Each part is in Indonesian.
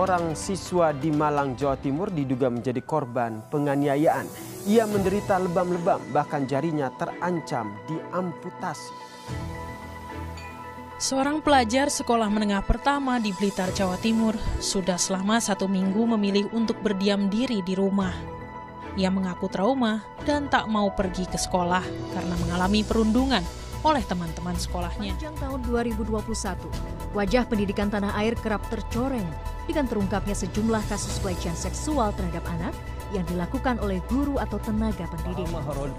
seorang siswa di Malang, Jawa Timur diduga menjadi korban penganiayaan. Ia menderita lebam-lebam, bahkan jarinya terancam diamputasi. Seorang pelajar sekolah menengah pertama di Blitar, Jawa Timur, sudah selama 1 minggu memilih untuk berdiam diri di rumah. Ia mengaku trauma dan tak mau pergi ke sekolah karena mengalami perundungan oleh teman-teman sekolahnya. Sepanjang tahun 2021, wajah pendidikan tanah air kerap tercoreng dengan terungkapnya sejumlah kasus pelecehan seksual terhadap anak yang dilakukan oleh guru atau tenaga pendidik.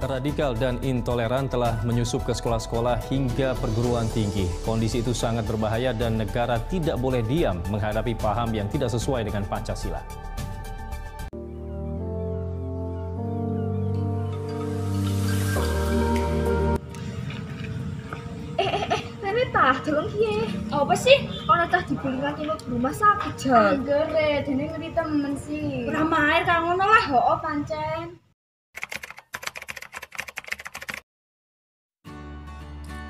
Radikal dan intoleran telah menyusup ke sekolah-sekolah hingga perguruan tinggi. Kondisi itu sangat berbahaya dan negara tidak boleh diam menghadapi paham yang tidak sesuai dengan Pancasila. Tolong piye? Apa sih? Ana cah dibully nang rumah sakit jan. Anggere, dene ngerti temen sih. Ora mair kang ngono lah, hooh pancen.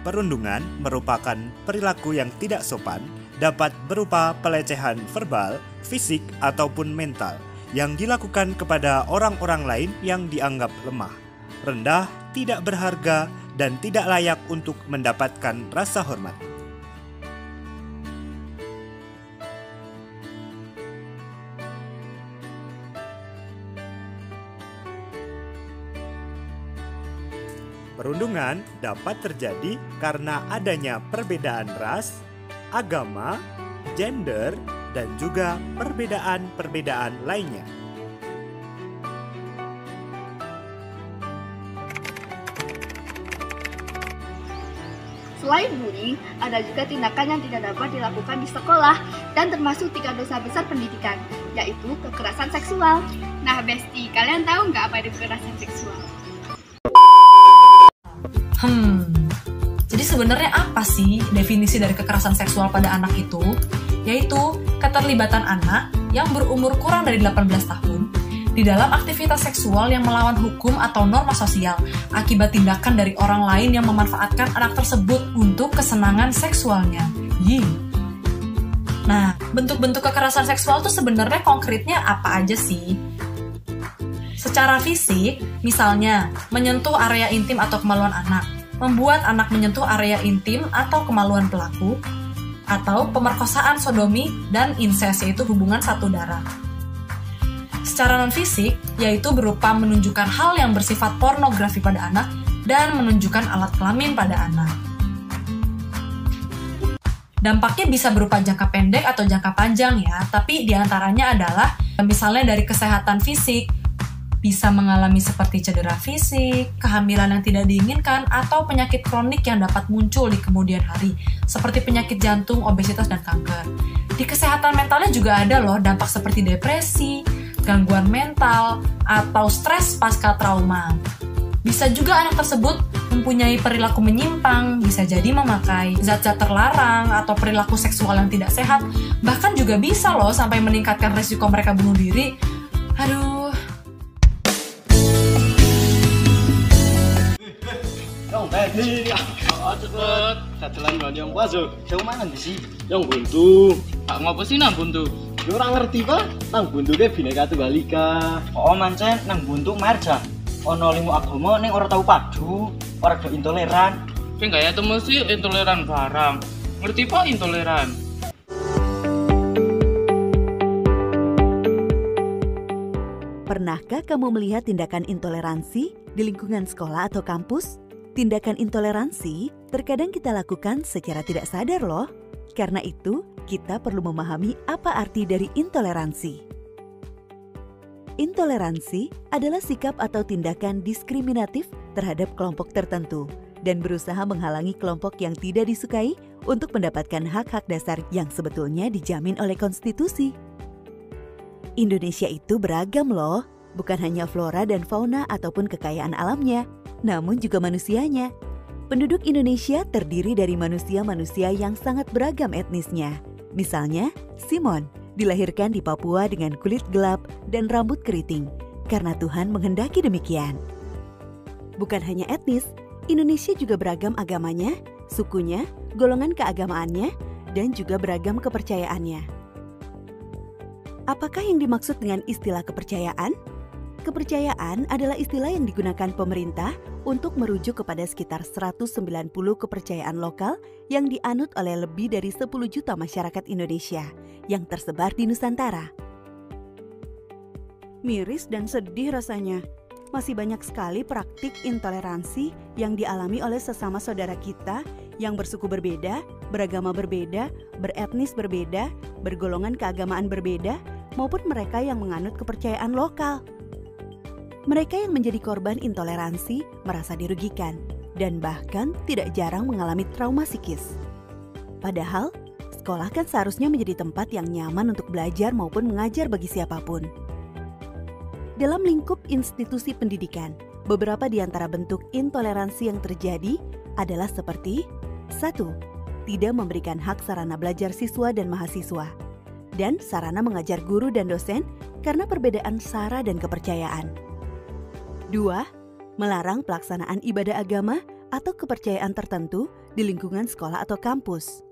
Perundungan merupakan perilaku yang tidak sopan, dapat berupa pelecehan verbal, fisik, ataupun mental yang dilakukan kepada orang-orang lain yang dianggap lemah, rendah, tidak berharga, dan tidak layak untuk mendapatkan rasa hormat. Perundungan dapat terjadi karena adanya perbedaan ras, agama, gender, dan juga perbedaan-perbedaan lainnya. Selain bullying, ada juga tindakan yang tidak dapat dilakukan di sekolah dan termasuk 3 dosa besar pendidikan, yaitu kekerasan seksual. Nah, Besti, kalian tahu nggak apa itu kekerasan seksual? Jadi sebenarnya apa sih definisi dari kekerasan seksual pada anak itu? Yaitu keterlibatan anak yang berumur kurang dari 18 tahun di dalam aktivitas seksual yang melawan hukum atau norma sosial akibat tindakan dari orang lain yang memanfaatkan anak tersebut untuk kesenangan seksualnya. Nah, bentuk-bentuk kekerasan seksual itu sebenarnya konkretnya apa aja sih? Secara fisik, misalnya menyentuh area intim atau kemaluan anak, membuat anak menyentuh area intim atau kemaluan pelaku, atau pemerkosaan sodomi dan insest, yaitu hubungan satu darah. Secara non-fisik, yaitu berupa menunjukkan hal yang bersifat pornografi pada anak dan menunjukkan alat kelamin pada anak. Dampaknya bisa berupa jangka pendek atau jangka panjang ya, tapi diantaranya adalah misalnya dari kesehatan fisik, bisa mengalami seperti cedera fisik, kehamilan yang tidak diinginkan, atau penyakit kronik yang dapat muncul di kemudian hari, seperti penyakit jantung, obesitas, dan kanker. Di kesehatan mentalnya juga ada loh dampak seperti depresi, gangguan mental, atau stres pasca trauma. Bisa juga anak tersebut mempunyai perilaku menyimpang, bisa jadi memakai zat-zat terlarang, atau perilaku seksual yang tidak sehat, bahkan juga bisa loh sampai meningkatkan risiko mereka bunuh diri. Aduh. Cepet, dadelan yang puasa. Jauh mana sih? Yang buntu. Tak ngopo sih nang buntu? Yo ora ngerti Pak. Nang buntu ke Bhinneka Tunggal Ika. Oh mancen nang buntu marja. Ono 5 agama ning ora tau padu, ora do intoleran. Ki enggak ya temu sih intoleran barang. Ngerti Pak intoleran? Pernahkah kamu melihat tindakan intoleransi di lingkungan sekolah atau kampus? Tindakan intoleransi terkadang kita lakukan secara tidak sadar loh. Karena itu, kita perlu memahami apa arti dari intoleransi. Intoleransi adalah sikap atau tindakan diskriminatif terhadap kelompok tertentu dan berusaha menghalangi kelompok yang tidak disukai untuk mendapatkan hak-hak dasar yang sebetulnya dijamin oleh konstitusi. Indonesia itu beragam loh, bukan hanya flora dan fauna ataupun kekayaan alamnya, namun juga manusianya. Penduduk Indonesia terdiri dari manusia-manusia yang sangat beragam etnisnya. Misalnya, Simon dilahirkan di Papua dengan kulit gelap dan rambut keriting, karena Tuhan menghendaki demikian. Bukan hanya etnis, Indonesia juga beragam agamanya, sukunya, golongan keagamaannya, dan juga beragam kepercayaannya. Apakah yang dimaksud dengan istilah kepercayaan? Kepercayaan adalah istilah yang digunakan pemerintah untuk merujuk kepada sekitar 190 kepercayaan lokal yang dianut oleh lebih dari 10 juta masyarakat Indonesia yang tersebar di Nusantara. Miris dan sedih rasanya. Masih banyak sekali praktik intoleransi yang dialami oleh sesama saudara kita yang bersuku berbeda, beragama berbeda, beretnis berbeda, bergolongan keagamaan berbeda, maupun mereka yang menganut kepercayaan lokal. Mereka yang menjadi korban intoleransi merasa dirugikan dan bahkan tidak jarang mengalami trauma psikis. Padahal, sekolah kan seharusnya menjadi tempat yang nyaman untuk belajar maupun mengajar bagi siapapun. Dalam lingkup institusi pendidikan, beberapa di antara bentuk intoleransi yang terjadi adalah seperti 1. Tidak memberikan hak sarana belajar siswa dan mahasiswa, dan sarana mengajar guru dan dosen karena perbedaan sara dan kepercayaan. 2. Melarang pelaksanaan ibadah agama atau kepercayaan tertentu di lingkungan sekolah atau kampus.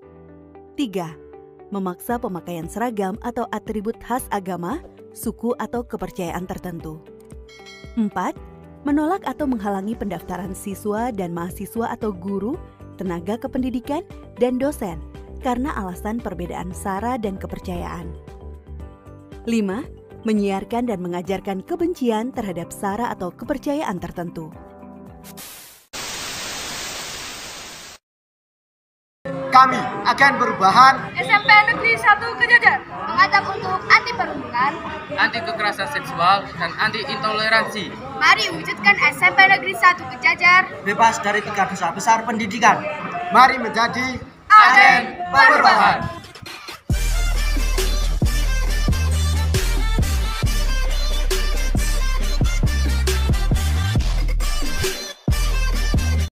3. Memaksa pemakaian seragam atau atribut khas agama, suku atau kepercayaan tertentu. 4. Menolak atau menghalangi pendaftaran siswa dan mahasiswa atau guru, tenaga kependidikan, dan dosen karena alasan perbedaan sara dan kepercayaan. 5. Menyiarkan dan mengajarkan kebencian terhadap sara atau kepercayaan tertentu. Kami akan perubahan SMP Negeri 1 Kejajar mengajak untuk anti perundungan, anti kekerasan seksual, dan anti intoleransi. Mari wujudkan SMP Negeri 1 Kejajar bebas dari 3 dosa besar pendidikan. Mari menjadi agen perubahan.